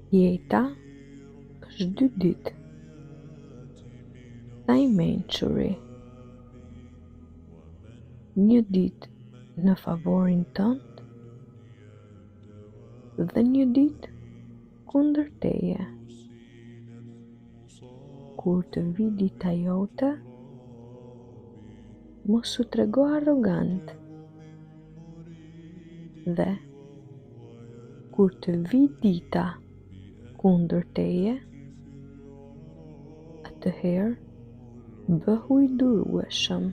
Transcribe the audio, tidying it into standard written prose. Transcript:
Jeta është 2 ditë. Sa i mençuri. Një ditë në favorin tënd dhe një ditë kundër teje. Kur të vi dita jote, mos u trego arrogant. Dhe kur të vi dita kundër teje, atëherë bëhu i durueshëm.